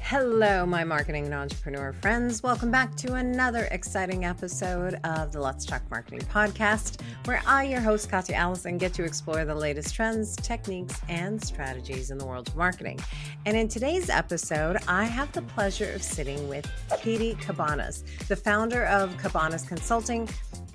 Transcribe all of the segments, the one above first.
Hello, my marketing and entrepreneur friends. Welcome back to another exciting episode of the Let's Talk Marketing podcast, where I, your host, Katya Allison, get to explore the latest trends, techniques, and strategies in the world of marketing. And in today's episode, I have the pleasure of sitting with Katie Cabanas, the founder of Cabanas Consulting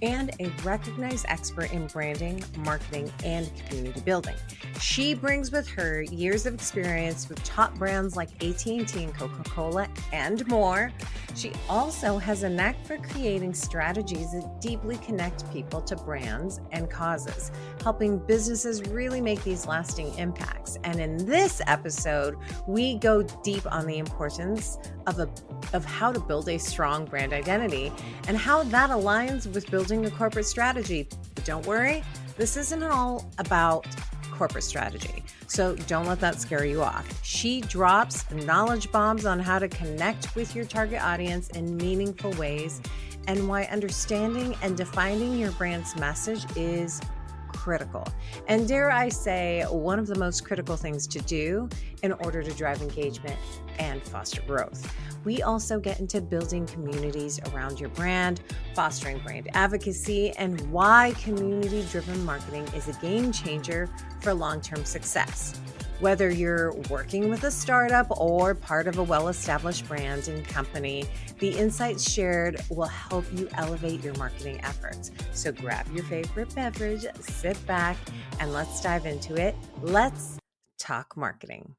and a recognized expert in branding, marketing, and community building. She brings with her years of experience with top brands like AT&T and Coca-Cola and more. She also has a knack for creating strategies that deeply connect people to brands and causes, helping businesses really make these lasting impacts. And in this episode, we go deep on the importance of how to build a strong brand identity and how that aligns with building a corporate strategy. But don't worry, this isn't all about corporate strategy, so don't let that scare you off. She drops knowledge bombs on how to connect with your target audience in meaningful ways and why understanding and defining your brand's message is critical. And dare I say, one of the most critical things to do in order to drive engagement and foster growth. We also get into building communities around your brand, fostering brand advocacy, and why community-driven marketing is a game changer for long-term success. Whether you're working with a startup or part of a well-established brand and company, the insights shared will help you elevate your marketing efforts. So grab your favorite beverage, sit back, and let's dive into it. Let's talk marketing.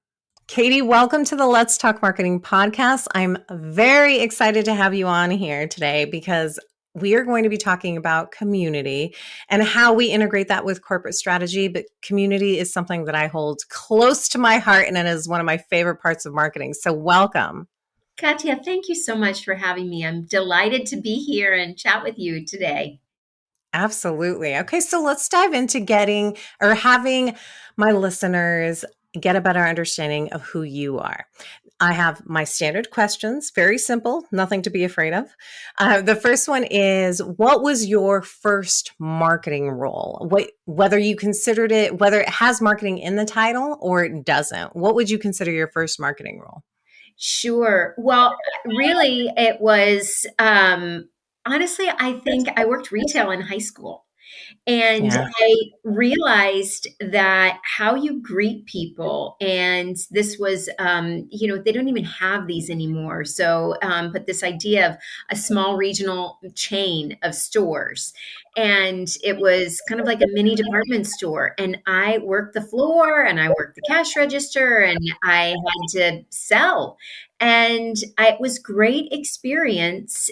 Katie, welcome to the Let's Talk Marketing podcast. I'm very excited to have you on here today because we are going to be talking about community and how we integrate that with corporate strategy. But community is something that I hold close to my heart, and it is one of my favorite parts of marketing. So welcome. Katya, thank you so much for having me. I'm delighted to be here and chat with you today. Absolutely. Okay, so let's dive into having my listeners get a better understanding of who you are. I have my standard questions, very simple, nothing to be afraid of. The first one is, what was your first marketing role? Whether you considered it, whether it has marketing in the title or it doesn't, what would you consider your first marketing role? Sure. Well, really, it was honestly, I think I worked retail in high school. And Yeah. I realized that how you greet people, and this was, they don't even have these anymore. So, but this idea of a small regional chain of stores, and it was kind of like a mini department store. And I worked the floor and I worked the cash register and I had to sell. And it was great experience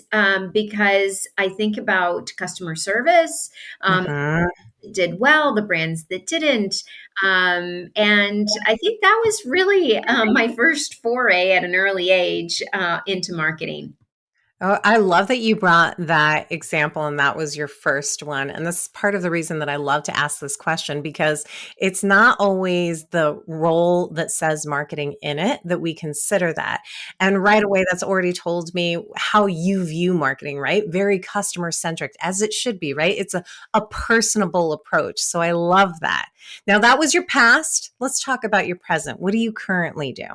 because I think about customer service. Mhm. Did well, the brands that didn't. And I think that was really my first foray at an early age into marketing. Oh, I love that you brought that example and that was your first one. And this is part of the reason that I love to ask this question because it's not always the role that says marketing in it that we consider that. And right away, that's already told me how you view marketing, right? Very customer centric, as it should be, right? It's a personable approach. So I love that. Now, that was your past. Let's talk about your present. What do you currently do?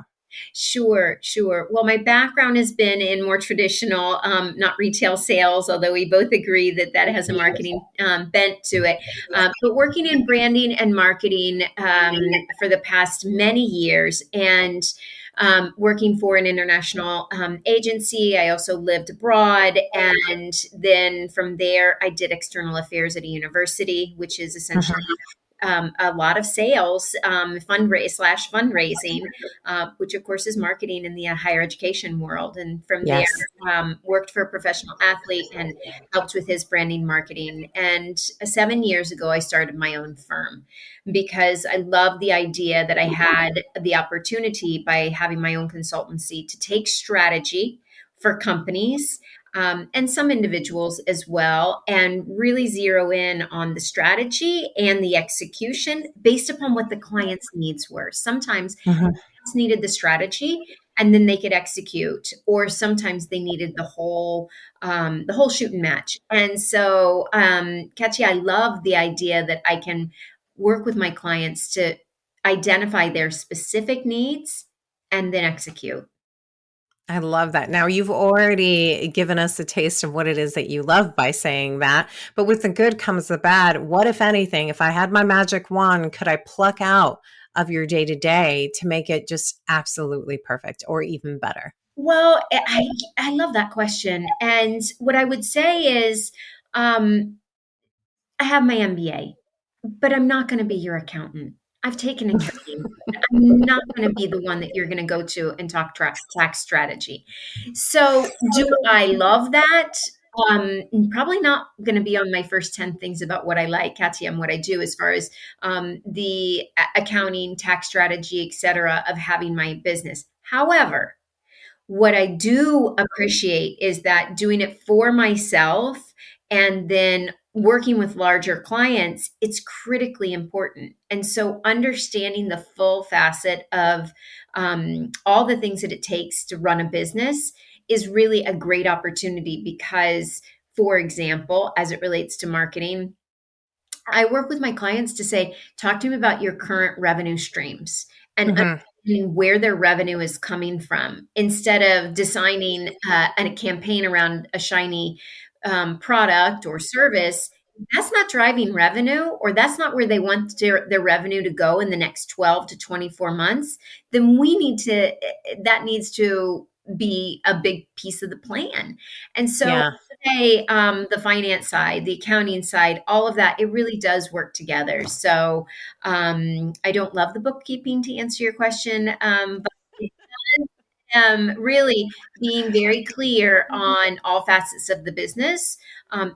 Sure, sure. Well, my background has been in more traditional, not retail sales, although we both agree that that has a marketing bent to it. But working in branding and marketing for the past many years and working for an international agency. I also lived abroad. And then from there, I did external affairs at a university, which is essentially a lot of sales, fundraising, which of course is marketing in the higher education world. And from there, Yes. worked for a professional athlete and helped with his branding marketing. And 7 years ago, I started my own firm because I loved the idea that I had the opportunity by having my own consultancy to take strategy for companies and some individuals as well, and really zero in on the strategy and the execution based upon what the client's needs were. Sometimes Mhm. clients needed the strategy and then they could execute, or sometimes they needed the whole shoot and match. And so, Katya, I love the idea that I can work with my clients to identify their specific needs and then execute. I love that. Now, you've already given us a taste of what it is that you love by saying that. But with the good comes the bad. What, if anything, if I had my magic wand, could I pluck out of your day to day to make it just absolutely perfect or even better? Well, I love that question. And what I would say is, um, I have my MBA, but I'm not going to be your accountant. I've taken accounting. I'm not going to be the one that you're going to go to and talk tax strategy. So, do I love that? Probably not going to be on my first 10 things about what I like, Katya, and what I do as far as the accounting, tax strategy, et cetera, of having my business. However, what I do appreciate is that doing it for myself and then working with larger clients, it's critically important. And so understanding the full facet of all the things that it takes to run a business is really a great opportunity because, for example, as it relates to marketing, I work with my clients to say, talk to me about your current revenue streams and Hmm. understanding where their revenue is coming from instead of designing a campaign around a shiny product or service. That's not driving revenue, or that's not where they want their revenue to go in the next 12 to 24 months. Then that needs to be a big piece of the plan. And so Yeah. say the finance side, the accounting side, all of that, it really does work together. So I don't love the bookkeeping to answer your question, but really being very clear on all facets of the business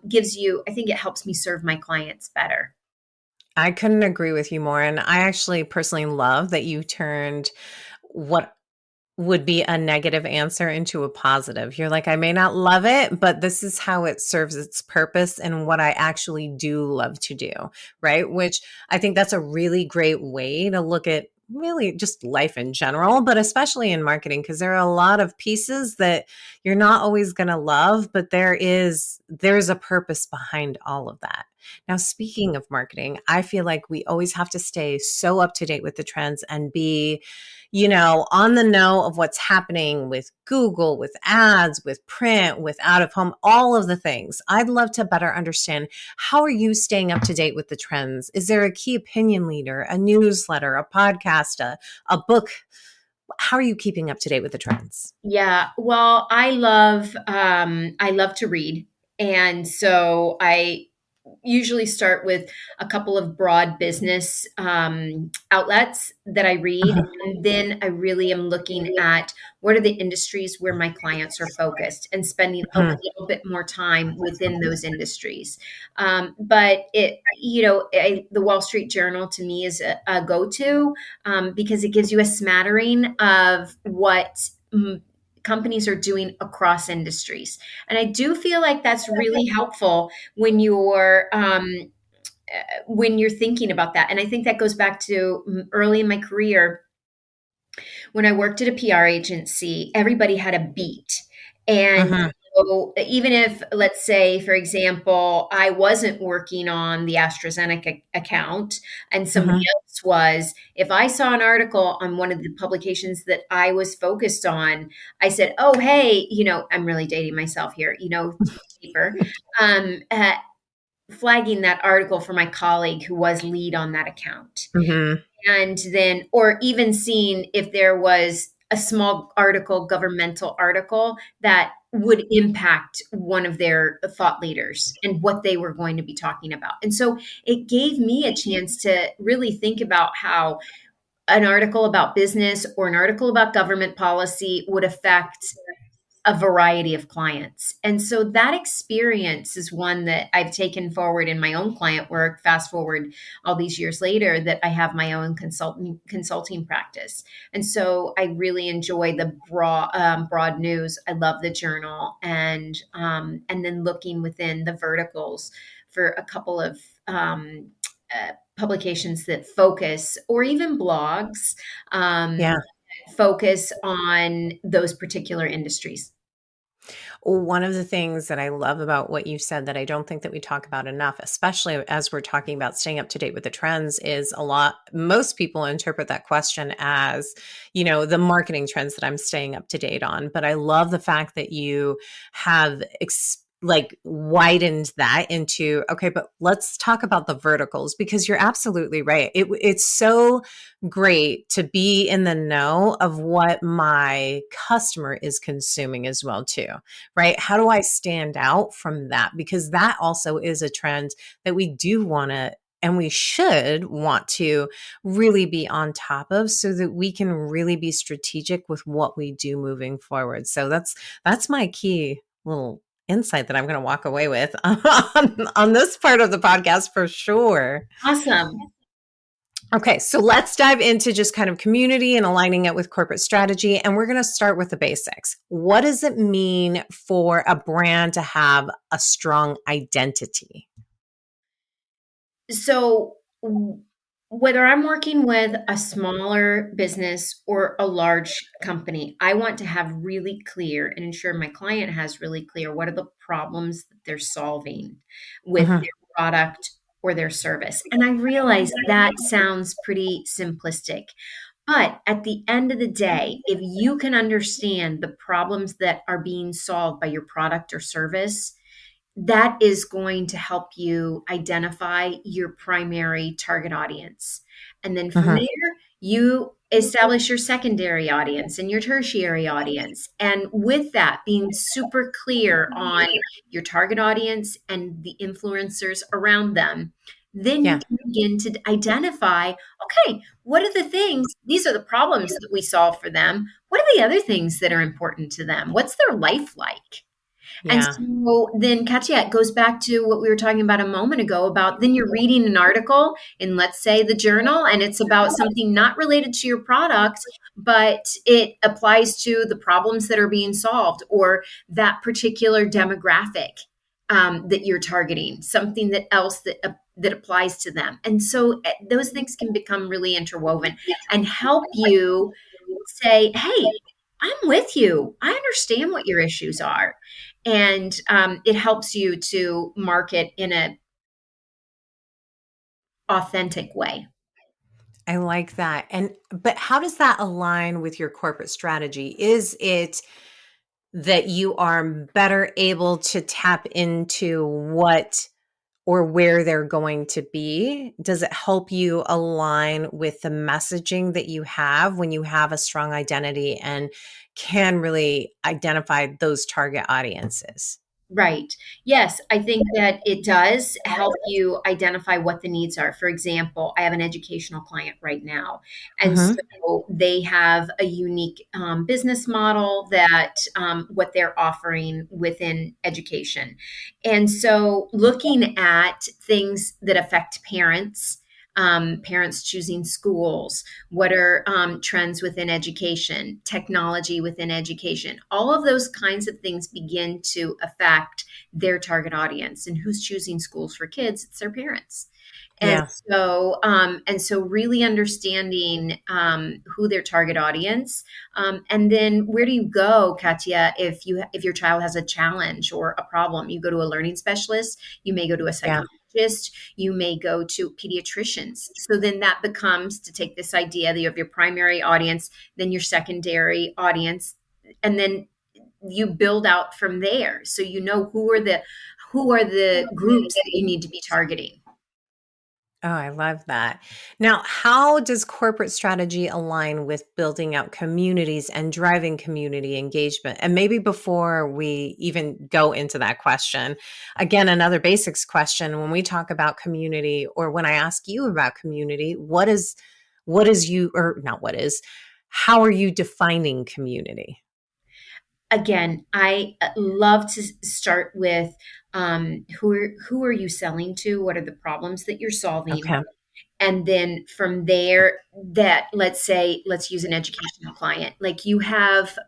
gives you, I think it helps me serve my clients better. I couldn't agree with you more. And I actually personally love that you turned what would be a negative answer into a positive. You're like, I may not love it, but this is how it serves its purpose and what I actually do love to do, right? Which I think that's a really great way to look at really just life in general, but especially in marketing, because there are a lot of pieces that you're not always going to love, but there's a purpose behind all of that. Now, speaking of marketing, I feel like we always have to stay so up to date with the trends and be on the know of what's happening with Google, with ads, with print, with out of home, all of the things. I'd love to better understand, how are you staying up to date with the trends? Is there a key opinion leader, a newsletter, a podcast, a book? How are you keeping up to date with the trends? Yeah, well, I love to read, and so I usually start with a couple of broad business outlets that I read. Mhm. And then I really am looking at what are the industries where my clients are focused and spending a Mhm. little bit more time within those industries. But the Wall Street Journal to me is a go to because it gives you a smattering of what. Companies are doing across industries. And I do feel like that's really helpful when you're thinking about that. And I think that goes back to early in my career when I worked at a PR agency. Everybody had a beat, and Mhm. so even if, let's say, for example, I wasn't working on the AstraZeneca account and somebody Mhm. else was, if I saw an article on one of the publications that I was focused on, I said, "Oh, hey, I'm really dating myself here, paper." Um, uh, Flagging that article for my colleague who was lead on that account. Mhm. And then, or even seeing if there was a small article, governmental article that would impact one of their thought leaders and what they were going to be talking about. And so it gave me a chance to really think about how an article about business or an article about government policy would affect a variety of clients. And so that experience is one that I've taken forward in my own client work. Fast forward all these years later, that I have my own consulting practice. And so I really enjoy the broad news. I love the journal, and then looking within the verticals for a couple of publications that focus, or even blogs, Yeah. focus on those particular industries. One of the things that I love about what you said that I don't think that we talk about enough, especially as we're talking about staying up to date with the trends, is most people interpret that question as, the marketing trends that I'm staying up to date on. But I love the fact that you have like widened that into, okay, but let's talk about the verticals, because you're absolutely right. It's so great to be in the know of what my customer is consuming as well too, right? How do I stand out from that? Because that also is a trend that we do want to and we should want to really be on top of, so that we can really be strategic with what we do moving forward. So that's my key little insight that I'm going to walk away with on this part of the podcast for sure. Awesome. Okay, so let's dive into just kind of community and aligning it with corporate strategy. And we're going to start with the basics. What does it mean for a brand to have a strong identity? So, whether I'm working with a smaller business or a large company, I want to have really clear and ensure my client has really clear what are the problems that they're solving with Mhm. their product or their service. And I realize that sounds pretty simplistic. But at the end of the day, if you can understand the problems that are being solved by your product or service, that is going to help you identify your primary target audience. And then from Mhm. there, you establish your secondary audience and your tertiary audience. And with that, being super clear on your target audience and the influencers around them, then you Yeah. can begin to identify, okay, what are the things? These are the problems that we solve for them. What are the other things that are important to them? What's their life like? And Yeah. so then, Katya, it goes back to what we were talking about a moment ago about then you're reading an article in, let's say, the journal, and it's about something not related to your product, but it applies to the problems that are being solved or that particular demographic that you're targeting, something that else that applies to them. And so those things can become really interwoven and help you say, hey, I'm with you. I understand what your issues are. And it helps you to market in an authentic way. I like that. But how does that align with your corporate strategy? Is it that you are better able to tap into what or where they're going to be? Does it help you align with the messaging that you have when you have a strong identity and can really identify those target audiences? Right. Yes, I think that it does help you identify what the needs are. For example, I have an educational client right now, and Hmm. so they have a unique business model that what they're offering within education. And so looking at things that affect parents, parents choosing schools, what are trends within education, technology within education, all of those kinds of things begin to affect their target audience. And who's choosing schools for kids? It's their parents. And Yeah. so really understanding who their target audience, and then where do you go, Katya, if your child has a challenge or a problem? You go to a learning specialist. You may go to a Yeah. psychologist. You may go to pediatricians. So then that becomes, to take this idea that you have your primary audience, then your secondary audience, and then you build out from there. So you know who are the groups that you need to be targeting. Oh, I love that. Now, how does corporate strategy align with building out communities and driving community engagement? And maybe before we even go into that question, again, another basics question, when we talk about community, or when I ask you about community, what is you, or not what is, how are you defining community? Again, I love to start with who are you selling to? What are the problems that you're solving? Okay. And then from there, that let's say, let's use an educational client. Like you have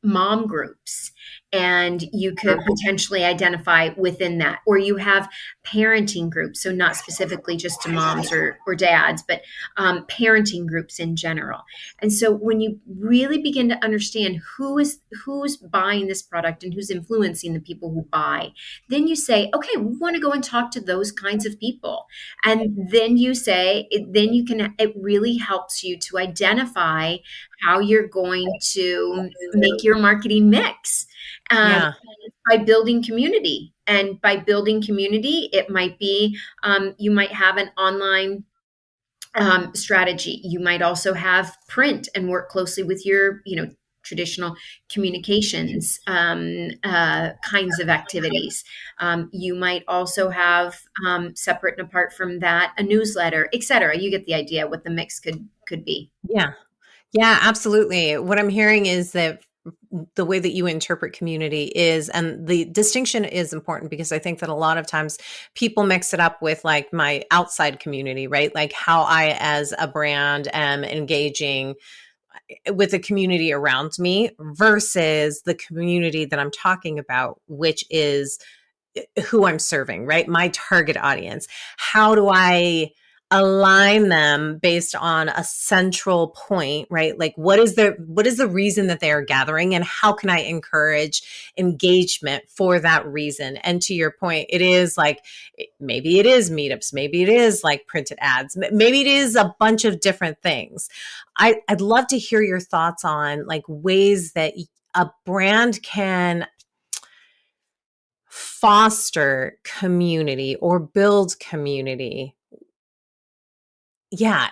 mom groups, and you could potentially identify within that. Or you have parenting groups, so not specifically just to moms or dads, but parenting groups in general. And so when you really begin to understand who's buying this product and who's influencing the people who buy, then you say, okay, we want to go and talk to those kinds of people. And then you say, then you can, it really helps you to identify how you're going to make your marketing mix. Um, Yeah. by building community. And by building community, it might be you might have an online strategy. You might also have print and work closely with your, traditional communications kinds of activities. You might also have separate and apart from that a newsletter, et cetera. You get the idea what the mix could be. Yeah. Yeah, absolutely. What I'm hearing is that the way that you interpret community is, and the distinction is important because I think that a lot of times people mix it up with like my outside community, right? Like how I, as a brand, am engaging with the community around me versus the community that I'm talking about, which is who I'm serving, right? My target audience. How do I align them based on a central point, right? Like what is the reason that they are gathering, and how can I encourage engagement for that reason? And to your point, it is like maybe it is meetups, maybe it is like printed ads, maybe it is a bunch of different things. I'd love to hear your thoughts on like ways that a brand can foster community or build community. Yeah,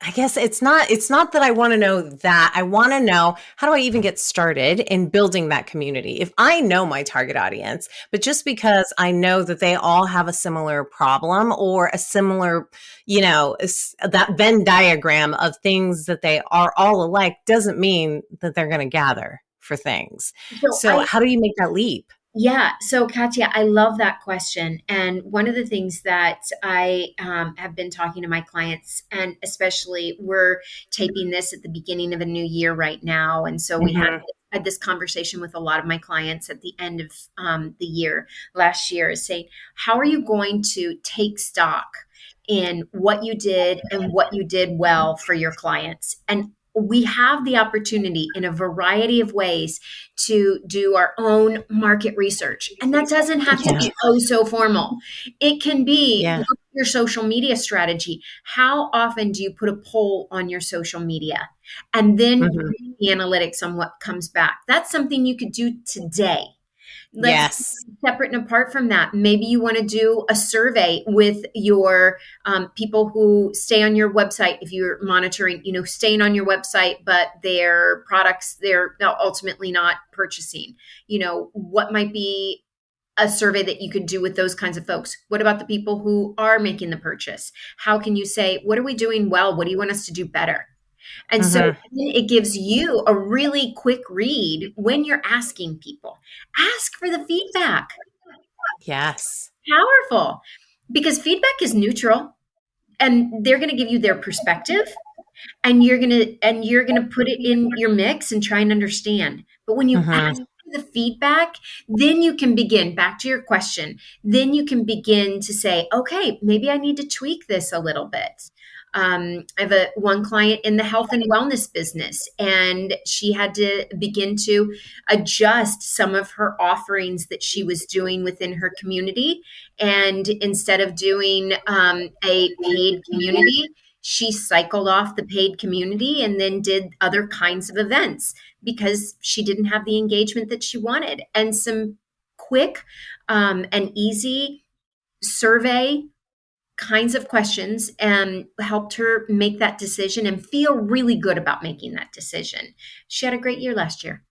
I guess it's not that I want to know that. I want to know, how do I even get started in building that community? If I know my target audience, but just because I know that they all have a similar problem or a similar, that Venn diagram of things that they are all alike doesn't mean that they're going to gather for things. So So how do you make that leap? Yeah. So, Katya, I love that question. And one of the things that I have been talking to my clients, and especially we're taping this at the beginning of a new year right now. And so we Mhm. had this conversation with a lot of my clients at the end of the year last year, is saying, how are you going to take stock in what you did and what you did well for your clients? And we have the opportunity in a variety of ways to do our own market research. And that doesn't have to Yeah. be oh so formal. It can be Yeah. look at your social media strategy. How often do you put a poll on your social media? And then Mhm. the analytics on what comes back. That's something you could do today. Let's Yes. separate and apart from that. Maybe you want to do a survey with your people who stay on your website. If you're monitoring, staying on your website, but their products they're ultimately not purchasing. What might be a survey that you could do with those kinds of folks? What about the people who are making the purchase? How can you say, what are we doing well? What do you want us to do better? And so Mhm. it gives you a really quick read when you're asking people. Ask for the feedback. Yes. Powerful. Because feedback is neutral and they're going to give you their perspective, and you're going to put it in your mix and try and understand. But when you Mhm. ask for the feedback, then you can begin back to your question. Then you can begin to say, okay, maybe I need to tweak this a little bit. I have one client in the health and wellness business, and she had to begin to adjust some of her offerings that she was doing within her community. And instead of doing a paid community, she cycled off the paid community and then did other kinds of events because she didn't have the engagement that she wanted. And some quick and easy survey kinds of questions helped her make that decision and feel really good about making that decision. She had a great year last year.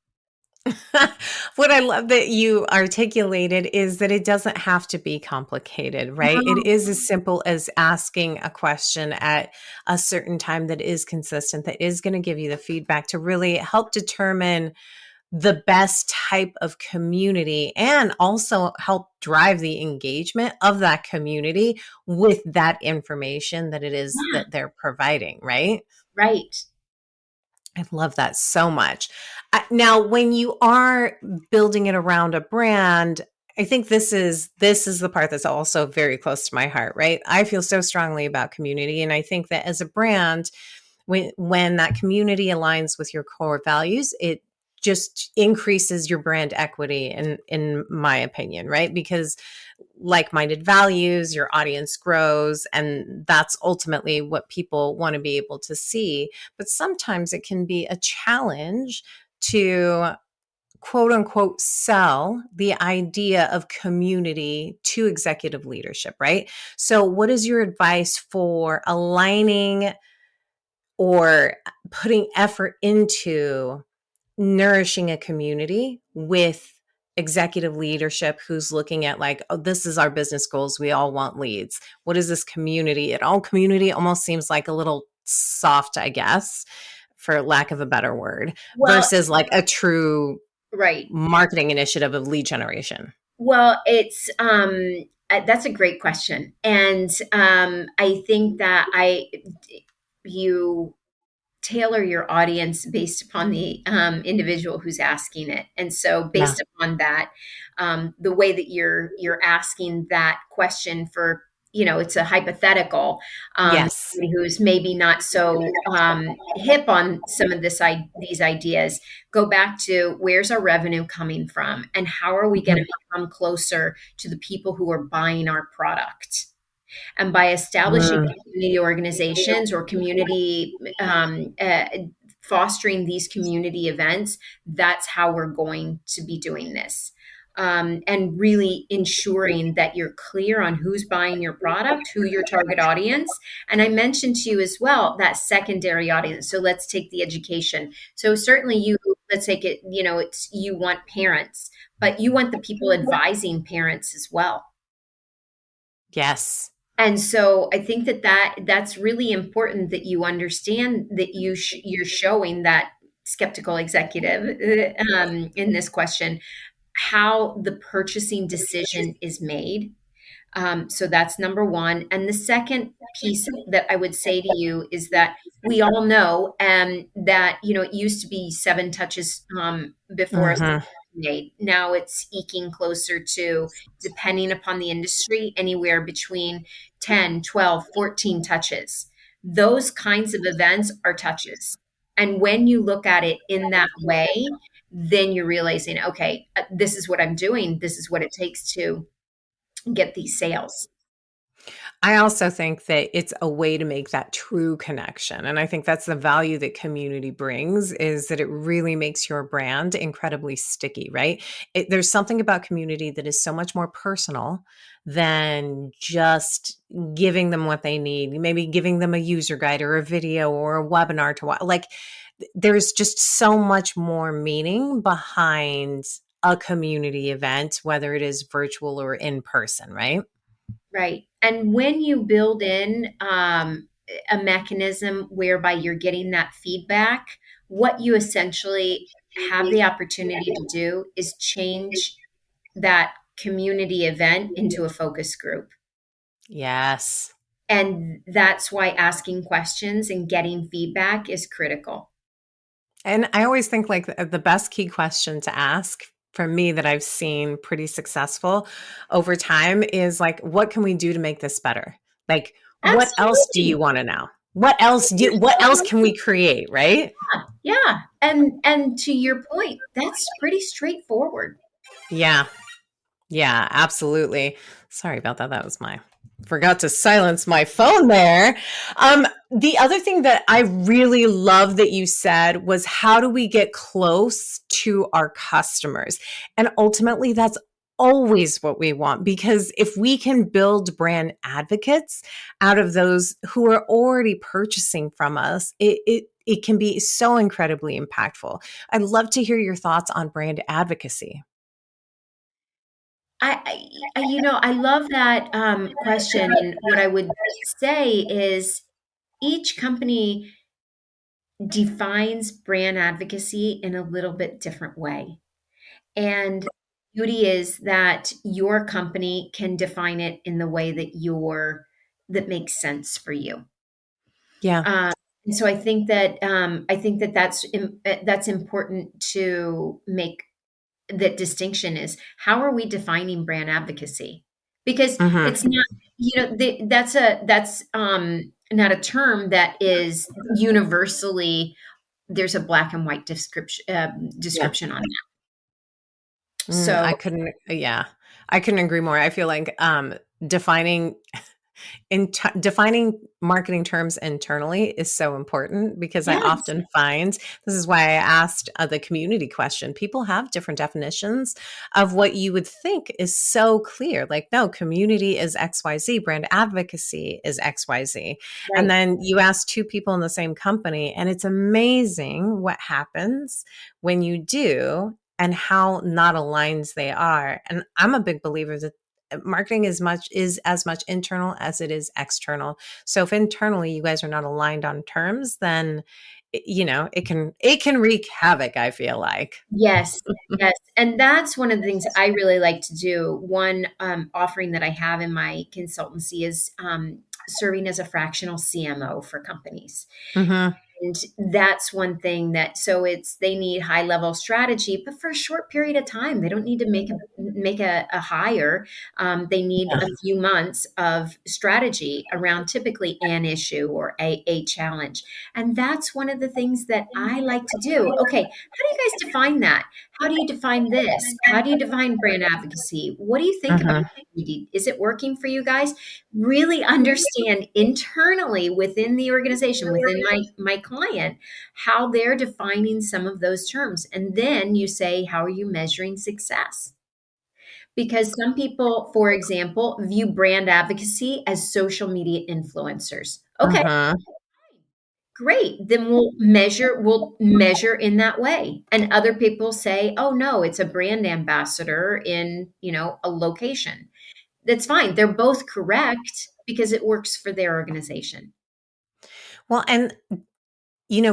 What I love that you articulated is that it doesn't have to be complicated, right? It is as simple as asking a question at a certain time that is consistent, that is going to give you the feedback to really help determine the best type of community and also help drive the engagement of that community with that information that it is Yeah, that they're providing, right? right. I love that so much. Now, when you are building it around a brand, I think this is the part that's also very close to my heart, right? I feel so strongly about community, and I think that as a brand, when that community aligns with your core values, it just increases your brand equity in my opinion, right? Because like-minded values, your audience grows, and that's ultimately what people want to be able to see. But sometimes it can be a challenge to quote unquote sell the idea of community to executive leadership, right? So what is your advice for aligning or putting effort into nourishing a community with executive leadership who's looking at like, oh, this is our business goals. We all want leads. What is this community? It all community almost seems like a little soft, I guess, for lack of a better word, Well, versus like a true right. marketing initiative of lead generation. Well, it's that's a great question, and I think that you tailor your audience based upon the individual who's asking it, and so Yeah. based upon that, the way that you're asking that question for, it's a hypothetical. Yes. Somebody who's maybe not so hip on some of these ideas, go back to where's our revenue coming from, and how are we going Mhm. to become closer to the people who are buying our product. And by establishing Mm. community organizations or community fostering these community events, that's how we're going to be doing this. And really ensuring that you're clear on who's buying your product, who your target audience. And I mentioned to you as well that secondary audience. So let's take the education. So certainly let's take it, it's you want parents, but you want the people advising parents as well. Yes. And so I think that's really important, that you understand that you're showing that skeptical executive in this question how the purchasing decision is made. So that's number one. And the second piece that I would say to you is that we all know that, it used to be seven touches before a sale Hmm. was made. Now it's eking closer to, depending upon the industry, anywhere between 10, 12, 14 touches. Those kinds of events are touches. And when you look at it in that way, then you're realizing, okay, this is what I'm doing. This is what it takes to get these sales. I also think that it's a way to make that true connection. And I think that's the value that community brings, is that it really makes your brand incredibly sticky, right? There's something about community that is so much more personal than just giving them what they need, maybe giving them a user guide or a video or a webinar to watch. Like there's just so much more meaning behind a community event, whether it is virtual or in person, right? Right. And when you build in a mechanism whereby you're getting that feedback, what you essentially have the opportunity to do is change that community event into a focus group. Yes. And that's why asking questions and getting feedback is critical. And I always think like the best key question to ask for me that I've seen pretty successful over time is like, what can we do to make this better? Like, what else do you Absolutely. want to know? What else can we create? Right? Yeah. And to your point, that's pretty straightforward. Yeah. Yeah, absolutely. Sorry about that. That was my forgot to silence my phone there. The other thing that I really love that you said was, how do we get close to our customers? And ultimately, that's always what we want, because if we can build brand advocates out of those who are already purchasing from us, it can be so incredibly impactful. I'd love to hear your thoughts on brand advocacy. I love that question. And what I would say is each company defines brand advocacy in a little bit different way. And beauty is that your company can define it in the way that that makes sense for you. Yeah. Uh, so I think that that's important to make. That distinction is, how are we defining brand advocacy? Because Hmm. it's not, that's not a term that is universally, there's a black and white Yeah. description on that. I So couldn't, yeah, I couldn't agree more. I feel like defining defining marketing terms internally is so important because I yes, often find this is why I asked the community question. People have different definitions of what you would think is so clear. Like, no, community is XYZ, brand advocacy is XYZ. And right. then you ask two people in the same company, and it's amazing what happens when you do and how not aligned they are. And I'm a big believer that marketing is as much internal as it is external. So if internally you guys are not aligned on terms, then it can wreak havoc, I feel like. Yes, yes, and that's one of the things I really like to do. One offering that I have in my consultancy is serving as a fractional CMO for companies. Hmm. And that's one thing that, so it's, they need high level strategy, but for a short period of time. They don't need to make a hire. They need Yeah. a few months of strategy around typically an issue or a challenge. And that's one of the things that I like to do. Okay, how do you guys define that? How do you define this? How do you define brand advocacy? What do you think about Hmm. community? Is it working for you guys? Really understand internally within the organization, within my client, how they're defining some of those terms. And then you say, how are you measuring success? Because some people, for example, view brand advocacy as social media influencers. Okay, Hmm. great. Then we'll measure in that way. And other people say, oh no, it's a brand ambassador in, a location. That's fine. They're both correct because it works for their organization. Well, and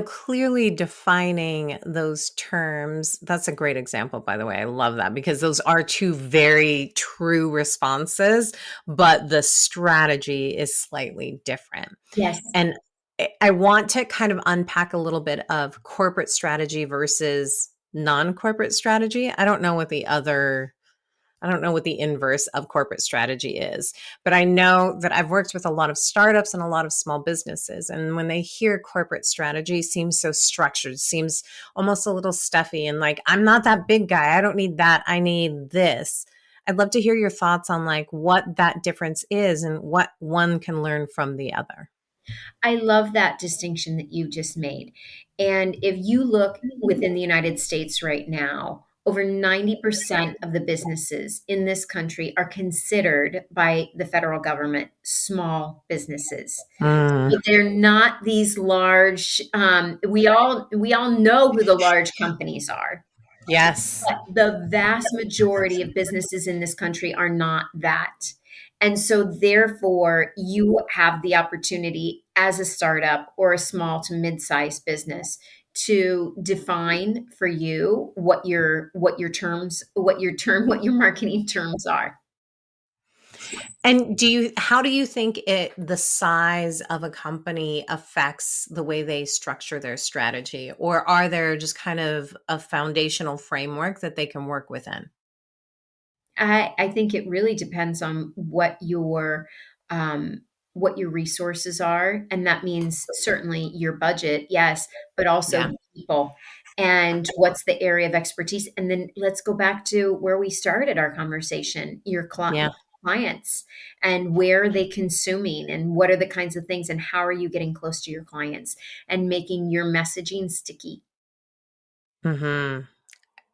clearly defining those terms, that's a great example, by the way. I love that because those are two very true responses, but the strategy is slightly different. Yes. And I want to kind of unpack a little bit of corporate strategy versus non-corporate strategy. I don't know what the inverse of corporate strategy is, but I know that I've worked with a lot of startups and a lot of small businesses. And when they hear corporate strategy, seems so structured, seems almost a little stuffy and like, I'm not that big guy. I don't need that. I need this. I'd love to hear your thoughts on like what that difference is and what one can learn from the other. I love that distinction that you just made. And if you look within the United States right now, over 90% of the businesses in this country are considered by the federal government small businesses. Mm, So they're not these large. We all know who the large companies are. yes. The vast majority of businesses in this country are not that. And so, therefore, you have the opportunity as a startup or a small to mid-sized business to define for you what your marketing terms are. And how do you think the size of a company affects the way they structure their strategy? Or are there just kind of a foundational framework that they can work within? I think it really depends on what your resources are, and that means certainly your budget, yes, but also Yeah. the people and what's the area of expertise. And then let's go back to where we started our conversation, your Yeah. clients, and where are they consuming, and what are the kinds of things, and how are you getting close to your clients and making your messaging sticky. Hmm.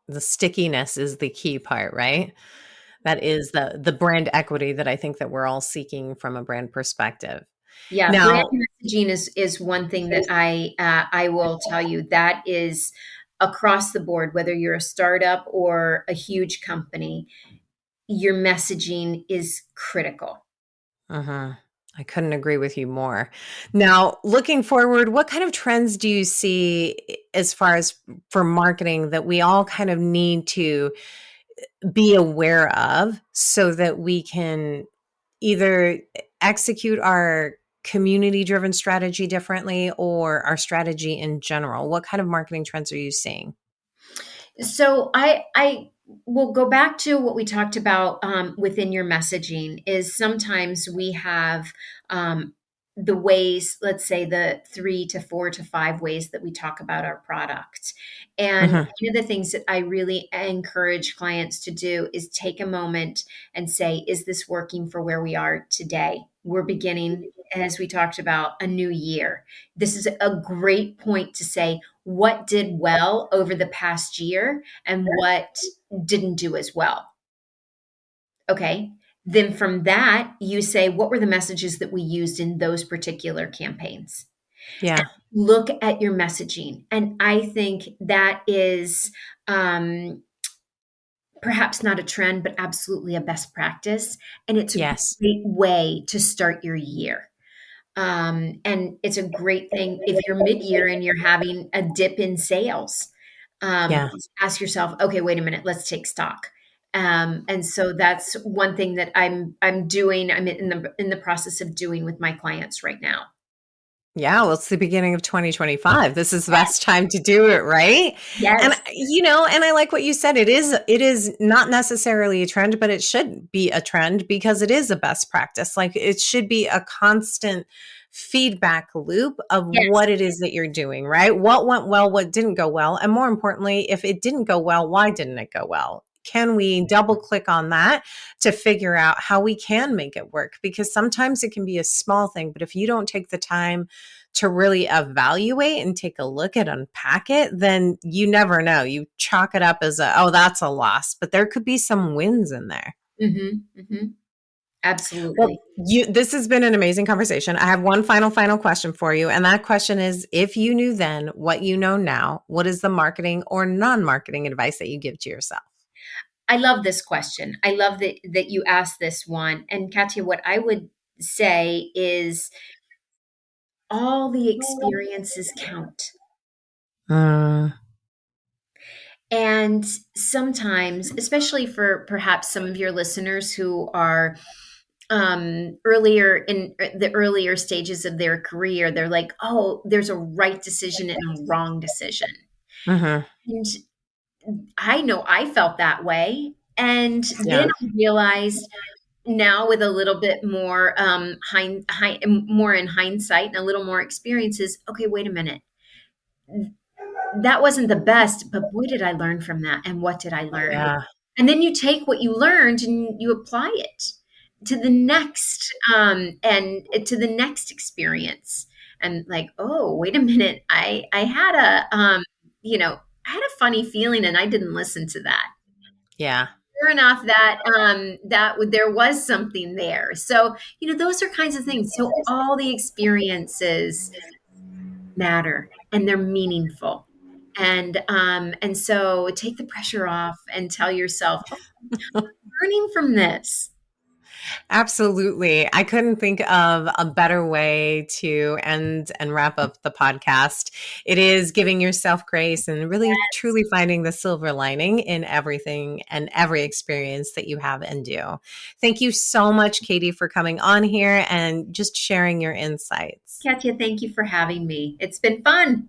The stickiness is the key part, right? That is the brand equity that I think that we're all seeking from a brand perspective. Yeah, brand Now, messaging is one thing that I will tell you that is across the board, whether you're a startup or a huge company, your messaging is critical. mhm, I couldn't agree with you more. Now, looking forward, what kind of trends do you see as far as for marketing that we all kind of need to be aware of so that we can either execute our community driven strategy differently or our strategy in general? What kind of marketing trends are you seeing? So I will go back to what we talked about within your messaging is sometimes we have the ways, let's say the 3 to 4 to 5 ways that we talk about our product. And Hmm. one of the things that I really encourage clients to do is take a moment and say, is this working for where we are today? We're beginning, as we talked about, a new year. This is a great point to say, what did well over the past year and what didn't do as well. Okay. Then from that, you say, what were the messages that we used in those particular campaigns? Yeah. Look at your messaging. And I think that is perhaps not a trend, but absolutely a best practice. And it's a Yes. great way to start your year. And it's a great thing if you're mid-year and you're having a dip in sales. Yeah. Ask yourself, okay, wait a minute, let's take stock. And so that's one thing that I'm doing. I'm in the process of doing with my clients right now. Yeah, well, it's the beginning of 2025. This is the best time to do it, right? And Yes. and I like what you said. It is not necessarily a trend, but it should be a trend because it is a best practice. Like it should be a constant feedback loop of Yes. what it is that you're doing, right? What went well, what didn't go well, and more importantly, if it didn't go well, why didn't it go well? Can we double click on that to figure out how we can make it work? Because sometimes it can be a small thing, but if you don't take the time to really evaluate and take a look at unpack it, then you never know. You chalk it up as oh, that's a loss, but there could be some wins in there. Mm-hmm. Well, Absolutely. this has been an amazing conversation. I have one final question for you. And that question is, if you knew then what you know now, what is the marketing or non-marketing advice that you give to yourself? I love this question. I love that you asked this one. And Katya, what I would say is all the experiences count. Mm, And sometimes, especially for perhaps some of your listeners who are earlier in the earlier stages of their career, they're like, oh, there's a right decision and a wrong decision. hmm. And I know I felt that way. And then Yeah. I realized now with a little bit more more in hindsight and a little more experiences, okay, wait a minute, that wasn't the best, but boy, did I learn from that. And what did I learn? Yeah. And then you take what you learned and you apply it to the next and to the next experience. And like, oh, wait a minute, I had I had a funny feeling and I didn't listen to that. Yeah. Sure enough, that there was something there. So those are kinds of things. So all the experiences matter and they're meaningful. And so take the pressure off and tell yourself, oh, learning from this. Absolutely. I couldn't think of a better way to end and wrap up the podcast. It is giving yourself grace and really truly finding the silver lining in everything and every experience that you have and do. Thank you so much, Katie, for coming on here and just sharing your insights. Katya, thank you for having me. It's been fun.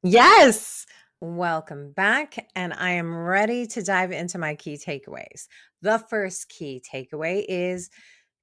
Yes. Welcome back. And I am ready to dive into my key takeaways. The first key takeaway is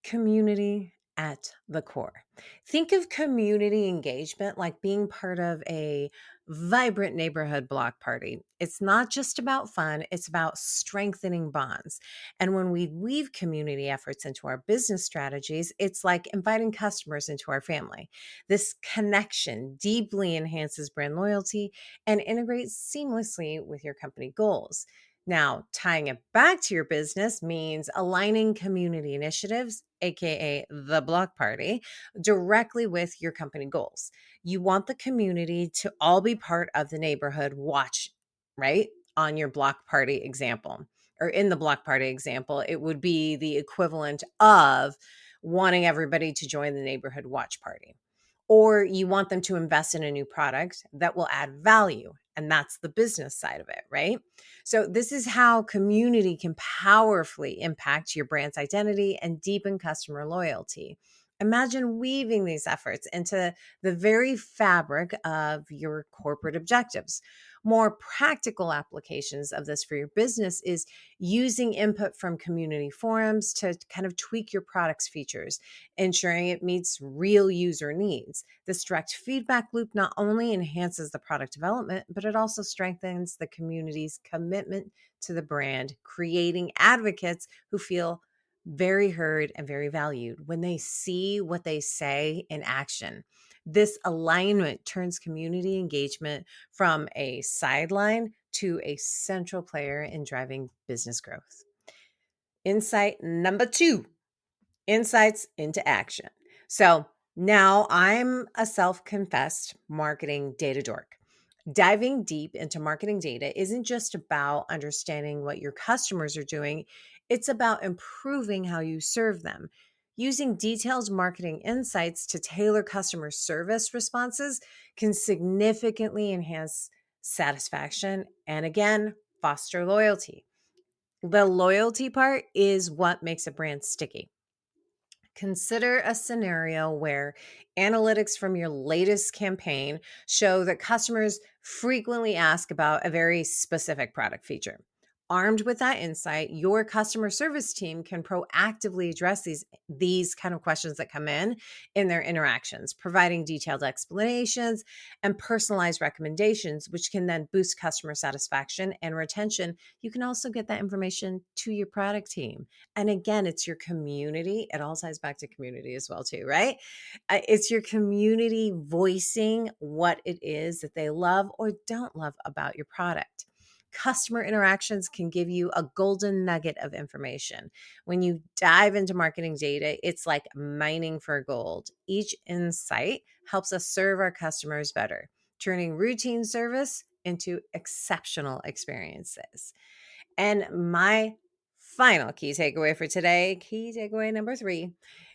community at the core. Think of community engagement like being part of a vibrant neighborhood block party. It's not just about fun, it's about strengthening bonds. And when we weave community efforts into our business strategies, it's like inviting customers into our family. This connection deeply enhances brand loyalty and integrates seamlessly with your company goals. Now, tying it back to your business means aligning community initiatives, AKA the block party, directly with your company goals. You want the community to all be part of the neighborhood watch, right? On your block party example, or in the block party example, it would be the equivalent of wanting everybody to join the neighborhood watch party. Or you want them to invest in a new product that will add value. And that's the business side of it, right? So, this is how community can powerfully impact your brand's identity and deepen customer loyalty. Imagine weaving these efforts into the very fabric of your corporate objectives. More practical applications of this for your business is using input from community forums to kind of tweak your product's features, ensuring it meets real user needs. This direct feedback loop not only enhances the product development, but it also strengthens the community's commitment to the brand, creating advocates who feel very heard and very valued when they see what they say in action. This alignment turns community engagement from a sideline to a central player in driving business growth. Insight number 2, insights into action. So now I'm a self-confessed marketing data dork. Diving deep into marketing data isn't just about understanding what your customers are doing, it's about improving how you serve them. Using detailed marketing insights to tailor customer service responses can significantly enhance satisfaction and, again, foster loyalty. The loyalty part is what makes a brand sticky. Consider a scenario where analytics from your latest campaign show that customers frequently ask about a very specific product feature. Armed with that insight, your customer service team can proactively address these kind of questions that come in their interactions, providing detailed explanations and personalized recommendations, which can then boost customer satisfaction and retention. You can also get that information to your product team. And again, it's your community. It all ties back to community as well, too, right? It's your community voicing what it is that they love or don't love about your product. Customer interactions can give you a golden nugget of information. When you dive into marketing data, it's like mining for gold. Each insight helps us serve our customers better, turning routine service into exceptional experiences. And my final key takeaway for today, key takeaway number 3,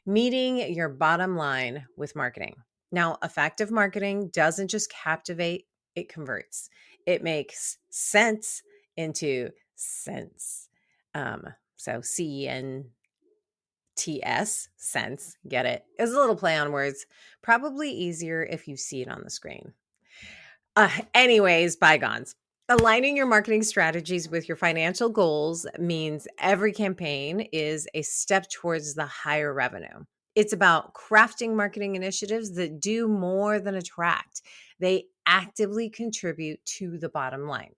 meeting your bottom line with marketing. Now, effective marketing doesn't just captivate, it converts. It makes sense into sense. So CENTS, sense, get it? It's a little play on words. Probably easier if you see it on the screen. Anyways, bygones. Aligning your marketing strategies with your financial goals means every campaign is a step towards the higher revenue. It's about crafting marketing initiatives that do more than attract. They actively contribute to the bottom line.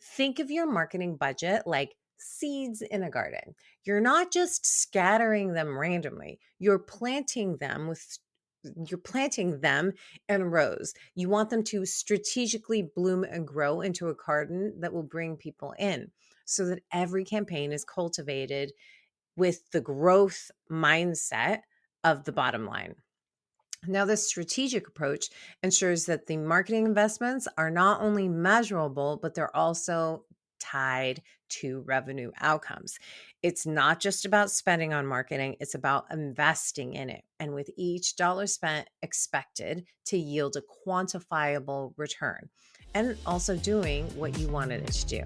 Think of your marketing budget like seeds in a garden. You're not just scattering them randomly. You're planting them in rows. You want them to strategically bloom and grow into a garden that will bring people in, so that every campaign is cultivated with the growth mindset of the bottom line. Now, this strategic approach ensures that the marketing investments are not only measurable, but they're also tied to revenue outcomes. It's not just about spending on marketing, it's about investing in it. And with each dollar spent, expected to yield a quantifiable return, and also doing what you wanted it to do.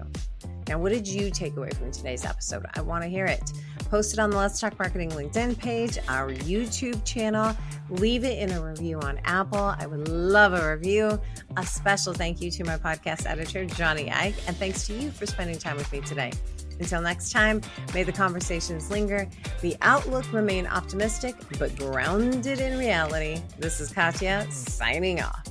Now, what did you take away from today's episode? I want to hear it. Post it on the Let's Talk Marketing LinkedIn page, our YouTube channel. Leave it in a review on Apple. I would love a review. A special thank you to my podcast editor, Johnny Ike, and thanks to you for spending time with me today. Until next time, may the conversations linger, the outlook remain optimistic, but grounded in reality. This is Katya signing off.